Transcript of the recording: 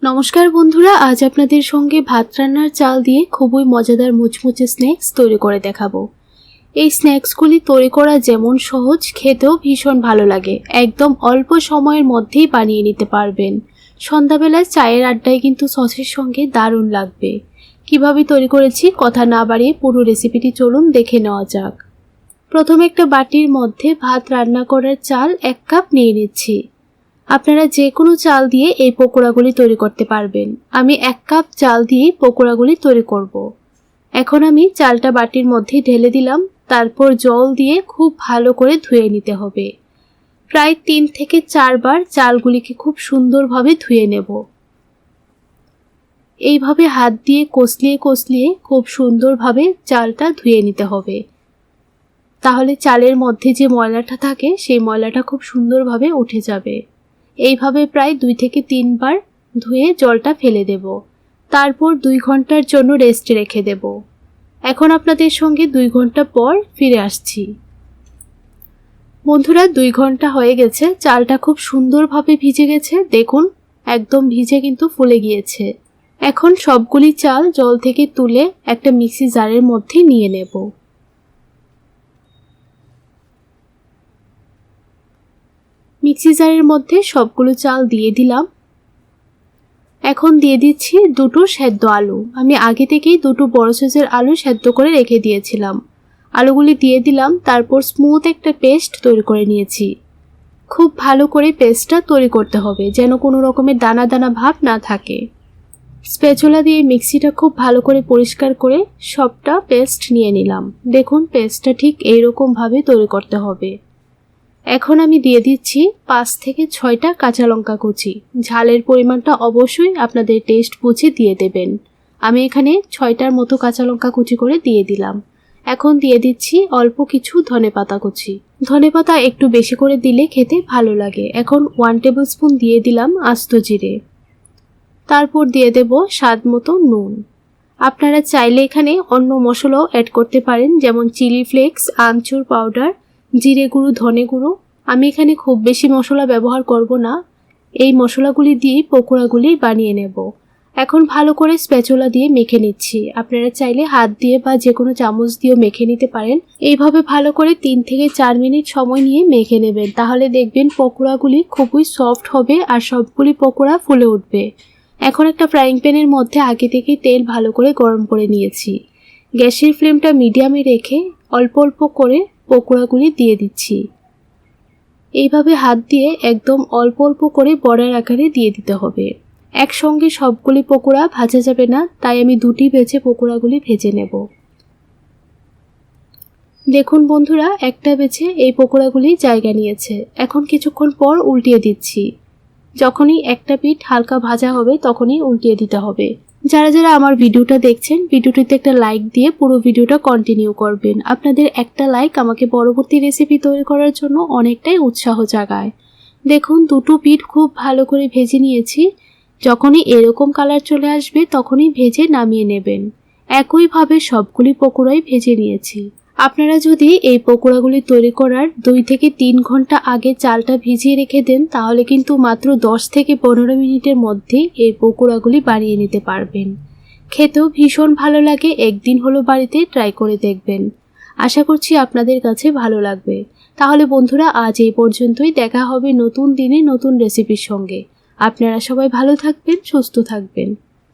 নমস্কার বন্ধুরা, আজ আপনাদের সঙ্গে ভাত রান্নার চাল দিয়ে খুবই মজাদার মুচমুচে স্ন্যাক্স তৈরি করে দেখাবো। এই স্ন্যাক্সগুলি তৈরি করা যেমন সহজ, খেতেও ভীষণ ভালো লাগে। একদম অল্প সময়ের মধ্যেই বানিয়ে নিতে পারবেন। সন্ধ্যাবেলায় চায়ের আড্ডায় কিন্তু সসের সঙ্গে দারুণ লাগবে। কিভাবে তৈরি করেছি কথা না বাড়িয়ে পুরো রেসিপিটি চলুন দেখে নেওয়া যাক। প্রথমে একটা বাটির মধ্যে ভাত রান্না করার চাল 1 কাপ নিয়ে নিচ্ছি। আপনারা যে কোনো চাল দিয়ে এই পকোড়াগুলি তৈরি করতে পারবেন। আমি 1 কাপ চাল দিয়ে পকোড়াগুলি তৈরি করব। এখন আমি চালটা বাটির মধ্যে ঢেলে দিলাম। তারপর জল দিয়ে খুব ভালো করে ধুয়ে নিতে হবে। প্রায় 3 থেকে 4 বার চালগুলিকে খুব সুন্দরভাবে ধুয়ে নেব। এইভাবে হাত দিয়ে কষলিয়ে কষলিয়ে খুব সুন্দরভাবে চালটা ধুয়ে নিতে হবে। তাহলে চালের মধ্যে যে ময়লাটা থাকে সেই ময়লাটা খুব সুন্দরভাবে উঠে যাবে। এইভাবে প্রায় 2 থেকে 3 বার ধুয়ে জলটা ফেলে দেব। তারপর 2 ঘন্টার জন্য রেস্টে রেখে দেব। এখন আপনাদের সঙ্গে 2 ঘন্টা পর ফিরে আসছি। বন্ধুরা, 2 ঘন্টা হয়ে গেছে। চালটা খুব সুন্দরভাবে ভিজে গেছে। দেখুন, একদম ভিজে কিন্তু ফুলে গিয়েছে। এখন সবগুলি চাল জল থেকে তুলে একটা মিক্সি জারের মধ্যে নিয়ে নেব। মিক্সি জারের মধ্যে সবগুলো চাল দিয়ে দিলাম। এখন দিয়ে দিচ্ছি 2টো সেদ্ধ আলু। আমি আগে থেকেই 2টো বড় সাইজের আলু সেদ্ধ করে রেখে দিয়েছিলাম। আলুগুলি দিয়ে দিলাম। তারপর স্মুথ একটা পেস্ট তৈরি করে নিয়েছি। খুব ভালো করে পেস্টটা তৈরি করতে হবে, যেন কোনো রকমের দানা দানা ভাব না থাকে। স্প্যাচুলা দিয়ে মিক্সিটা খুব ভালো করে পরিষ্কার করে সবটা পেস্ট নিয়ে নিলাম। দেখুন, পেস্টটা ঠিক এইরকম ভাবে তৈরি করতে হবে। এখন আমি দিয়ে দিচ্ছি 5 থেকে 6টা কাঁচা লঙ্কা কুচি। ঝালের পরিমাণটা অবশ্যই আপনাদের টেস্ট বুঝে দিয়ে দেবেন। আমি এখানে 6টার মতো কাঁচা লঙ্কা কুচি করে দিয়ে দিলাম। এখন দিয়ে দিচ্ছি অল্প কিছু ধনেপাতা কুচি। ধনেপাতা একটু বেশি করে দিলে খেতে ভালো লাগে। এখন 1 টেবিলস্পুন দিয়ে দিলাম আস্ত জিরে। তারপর দিয়ে দেব স্বাদ মতো নুন। আপনারা চাইলে এখানে অন্য মশলাও অ্যাড করতে পারেন, যেমন চিলি ফ্লেক্স, আমচুর পাউডার, জিরে গুঁড়ো, ধনে গুঁড়ো। আমি এখানে খুব বেশি মশলা ব্যবহার করব না। এই মশলাগুলি দিয়ে পকোড়াগুলি বানিয়ে নেব। এখন ভালো করে স্প্যাচুলা দিয়ে মেখে নিচ্ছি। আপনারা চাইলে হাত দিয়ে বা যে কোনো চামচ দিয়েও মেখে নিতে পারেন। এইভাবে ভালো করে 3 থেকে 4 মিনিট সময় নিয়ে মেখে নেবেন। তাহলে দেখবেন পকোড়াগুলি খুবই সফট হবে আর সবগুলি পকোড়া ফুলে উঠবে। এখন একটা ফ্রাইং প্যানের মধ্যে আগে থেকে তেল ভালো করে গরম করে নিয়েছি। গ্যাসের ফ্লেমটা মিডিয়ামে রেখে অল্প অল্প করে পকোড়াগুলি দিয়ে দিচ্ছি। এইভাবে হাত দিয়ে একদম অল্প অল্প করে বড়ার আকারে দিয়ে দিতে হবে। একসঙ্গে সবগুলি পকোড়া ভাজা যাবে না, তাই আমি 2টি বেছে পকোড়াগুলি ভেজে নেব। দেখুন বন্ধুরা, একটা বেছে এই পকোড়াগুলি জায়গা নিয়েছে। এখন কিছুক্ষণ পর উল্টিয়ে দিচ্ছি। যখনই একটা পিঠ হালকা ভাজা হবে তখনই উল্টিয়ে দিতে হবে। যারা যারা আমার ভিডিওটা দেখছেন, ভিডিওটিতে একটা লাইক দিয়ে পুরো ভিডিওটা কন্টিনিউ করবেন। আপনাদের একটা লাইক আমাকে পরবর্তী রেসিপি তৈরি করার জন্য অনেকটাই উৎসাহ জাগায়। দেখুন, 2টো পিঠ খুব ভালো করে ভেজে নিয়েছি। যখনই এরকম কালার চলে আসবে তখনই ভেজে নামিয়ে নেবেন। একইভাবে সবগুলি পকোড়াই ভেজে নিয়েছি। আপনারা যদি এই পকোড়াগুলি তৈরি করার 2 থেকে 3 ঘন্টা আগে চালটা ভিজিয়ে রেখে দেন, তাহলে কিন্তু মাত্র 10 থেকে 15 মিনিটের মধ্যে এই পকোড়াগুলি বানিয়ে নিতে পারবেন। খেতেও ভীষণ ভালো লাগে। একদিন হলো বাড়িতে ট্রাই করে দেখবেন। আশা করছি আপনাদের কাছে ভালো লাগবে। তাহলে বন্ধুরা, আজ এই পর্যন্তই। দেখা হবে নতুন দিনে নতুন রেসিপির সঙ্গে। আপনারা সবাই ভালো থাকবেন, সুস্থ থাকবেন।